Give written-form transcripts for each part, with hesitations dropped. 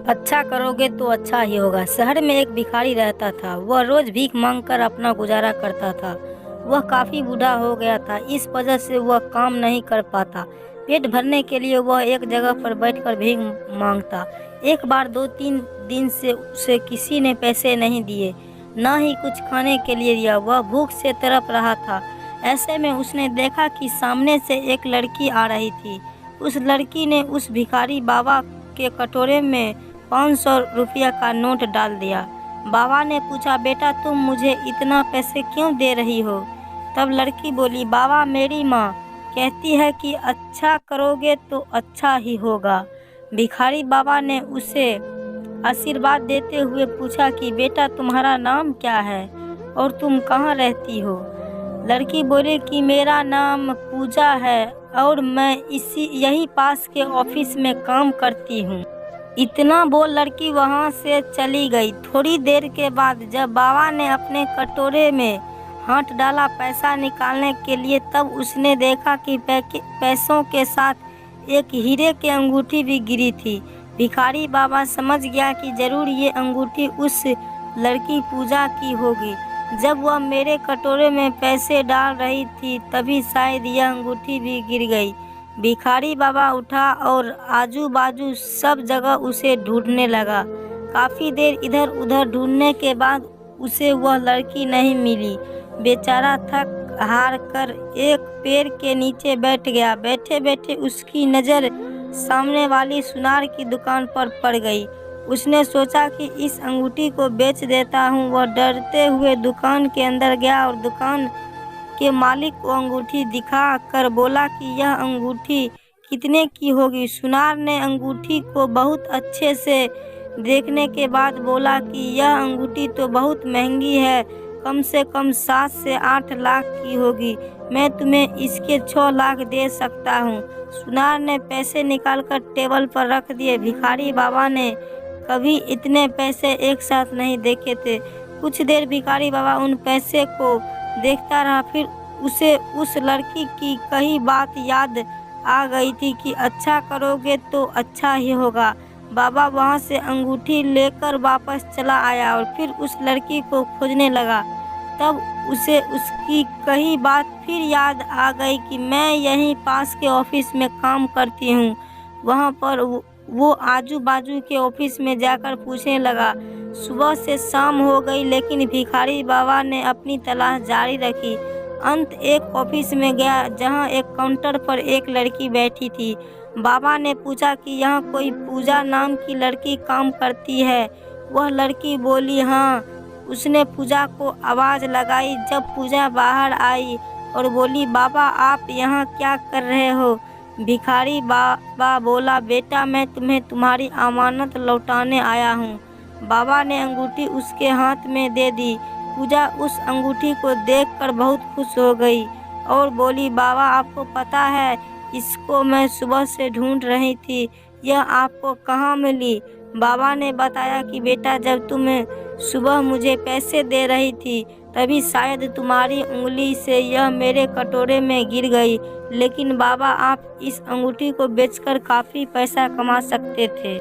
अच्छा करोगे तो अच्छा ही होगा। शहर में एक भिखारी रहता था। वह रोज भीख मांगकर अपना गुजारा करता था। वह काफ़ी बूढ़ा हो गया था, इस वजह से वह काम नहीं कर पाता। पेट भरने के लिए वह एक जगह पर बैठकर भीख मांगता। एक बार 2-3 दिन से उसे किसी ने पैसे नहीं दिए, न ही कुछ खाने के लिए दिया। वह भूख से तड़प रहा था। ऐसे में उसने देखा कि सामने से एक लड़की आ रही थी। उस लड़की ने उस भिखारी बाबा के कटोरे में 500 रुपया का नोट डाल दिया। बाबा ने पूछा, बेटा तुम मुझे इतना पैसे क्यों दे रही हो? तब लड़की बोली, बाबा मेरी माँ कहती है कि अच्छा करोगे तो अच्छा ही होगा। भिखारी बाबा ने उसे आशीर्वाद देते हुए पूछा कि बेटा तुम्हारा नाम क्या है और तुम कहाँ रहती हो? लड़की बोली कि मेरा नाम पूजा है और मैं यही पास के ऑफिस में काम करती हूँ। इतना बोल लड़की वहाँ से चली गई। थोड़ी देर के बाद जब बाबा ने अपने कटोरे में हाथ डाला पैसा निकालने के लिए, तब उसने देखा कि पैसों के साथ एक हीरे की अंगूठी भी गिरी थी। भिखारी बाबा समझ गया कि जरूर ये अंगूठी उस लड़की पूजा की होगी। जब वह मेरे कटोरे में पैसे डाल रही थी तभी शायद यह अंगूठी भी गिर गई। भिखारी बाबा उठा और आजू बाजू सब जगह उसे ढूंढने लगा। काफ़ी देर इधर उधर ढूंढने के बाद उसे वह लड़की नहीं मिली। बेचारा थक हार कर एक पेड़ के नीचे बैठ गया। बैठे बैठे उसकी नज़र सामने वाली सुनार की दुकान पर पड़ गई। उसने सोचा कि इस अंगूठी को बेच देता हूँ। वह डरते हुए दुकान के अंदर गया और दुकान के मालिक को अंगूठी दिखा कर बोला कि यह अंगूठी कितने की होगी? सुनार ने अंगूठी को बहुत अच्छे से देखने के बाद बोला कि यह अंगूठी तो बहुत महंगी है, कम से कम 7 से 8 लाख की होगी। मैं तुम्हें इसके 6 लाख दे सकता हूँ। सुनार ने पैसे निकालकर टेबल पर रख दिए। भिखारी बाबा ने कभी इतने पैसे एक साथ नहीं देखे थे। कुछ देर भिखारी बाबा उन पैसे को देखता रहा। फिर उसे उस लड़की की कही बात याद आ गई थी कि अच्छा करोगे तो अच्छा ही होगा। बाबा वहाँ से अंगूठी लेकर वापस चला आया और फिर उस लड़की को खोजने लगा। तब उसे उसकी कही बात फिर याद आ गई कि मैं यहीं पास के ऑफिस में काम करती हूँ। वहाँ पर वो आजू बाजू के ऑफिस में जाकर पूछने लगा। सुबह से शाम हो गई लेकिन भिखारी बाबा ने अपनी तलाश जारी रखी। अंत एक ऑफिस में गया जहां एक काउंटर पर एक लड़की बैठी थी। बाबा ने पूछा कि यहाँ कोई पूजा नाम की लड़की काम करती है? वह लड़की बोली हाँ। उसने पूजा को आवाज़ लगाई। जब पूजा बाहर आई और बोली, बाबा आप यहाँ क्या कर रहे हो? भिखारी बाबा बोला, बेटा मैं तुम्हें तुम्हारी अमानत लौटाने आया हूँ। बाबा ने अंगूठी उसके हाथ में दे दी। पूजा उस अंगूठी को देखकर बहुत खुश हो गई और बोली, बाबा आपको पता है इसको मैं सुबह से ढूंढ रही थी, यह आपको कहाँ मिली? बाबा ने बताया कि बेटा जब तुम सुबह मुझे पैसे दे रही थी तभी शायद तुम्हारी उंगली से यह मेरे कटोरे में गिर गई। लेकिन बाबा आप इस अंगूठी को बेचकर काफ़ी पैसा कमा सकते थे।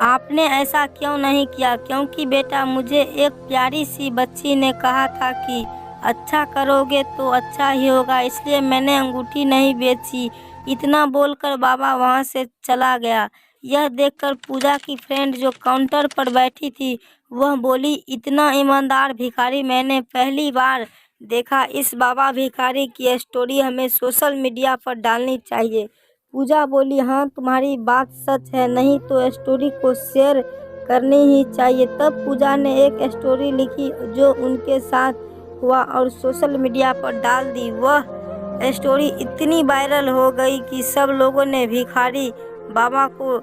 आपने ऐसा क्यों नहीं किया? क्योंकि बेटा मुझे एक प्यारी सी बच्ची ने कहा था कि अच्छा करोगे तो अच्छा ही होगा, इसलिए मैंने अंगूठी नहीं बेची। इतना बोलकर बाबा वहाँ से चला गया। यह देखकर पूजा की फ्रेंड जो काउंटर पर बैठी थी वह बोली, इतना ईमानदार भिखारी मैंने पहली बार देखा। इस बाबा भिखारी की स्टोरी हमें सोशल मीडिया पर डालनी चाहिए। पूजा बोली, हाँ तुम्हारी बात सच है, नहीं तो स्टोरी को शेयर करनी ही चाहिए। तब पूजा ने एक स्टोरी लिखी जो उनके साथ हुआ और सोशल मीडिया पर डाल दी। वह स्टोरी इतनी वायरल हो गई कि सब लोगों ने भिखारी बाबा को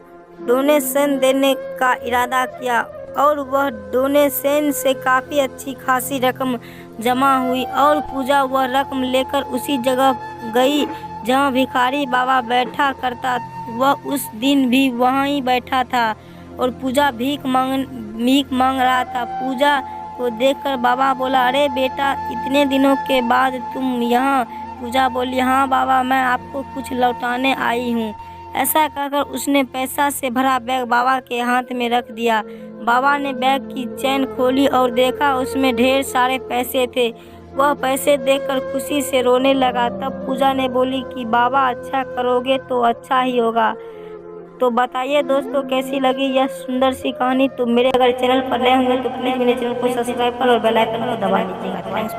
डोनेशन देने का इरादा किया और वह डोनेशन से काफ़ी अच्छी खासी रकम जमा हुई और पूजा वह रकम लेकर उसी जगह गई जहाँ भिखारी बाबा बैठा करता। वह उस दिन भी वहीं बैठा था और पूजा भीख मांग रहा था। पूजा को देखकर बाबा बोला, अरे बेटा इतने दिनों के बाद तुम यहाँ? पूजा बोली, हाँ बाबा मैं आपको कुछ लौटाने आई हूँ। ऐसा कहकर उसने पैसा से भरा बैग बाबा के हाथ में रख दिया। बाबा ने बैग की चेन खोली और देखा उसमें ढेर सारे पैसे थे। वह पैसे देखकर खुशी से रोने लगा। तब पूजा ने बोली कि बाबा, अच्छा करोगे तो अच्छा ही होगा। तो बताइए दोस्तों, कैसी लगी यह सुंदर सी कहानी। तो मेरे अगर चैनल पर नए होंगे तो प्लीज़ मेरे चैनल को सब्सक्राइब कर और बेल आइकन को दबा लीजिएगा। थैंक्स।